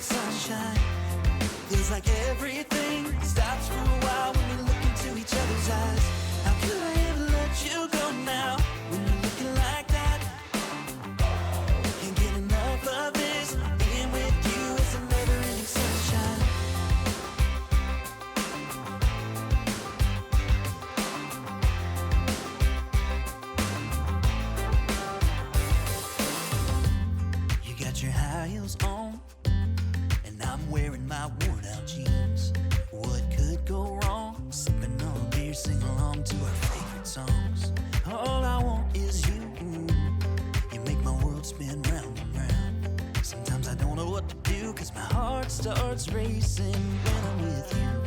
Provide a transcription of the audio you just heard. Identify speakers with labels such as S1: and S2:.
S1: sunshine. Feels like everything stops for a while when we look into each other's eyes. How could I ever let you go now when you're looking like that? Can't get enough of this. Being with you is a never-ending sunshine. You got your high heels on, and I'm wearing my worn-out jeans. What could go wrong? Sipping on a beer, sing along to our favorite songs. All I want is you. You make my world spin round and round. Sometimes I don't know what to do, 'cause my heart starts racing when I'm with you.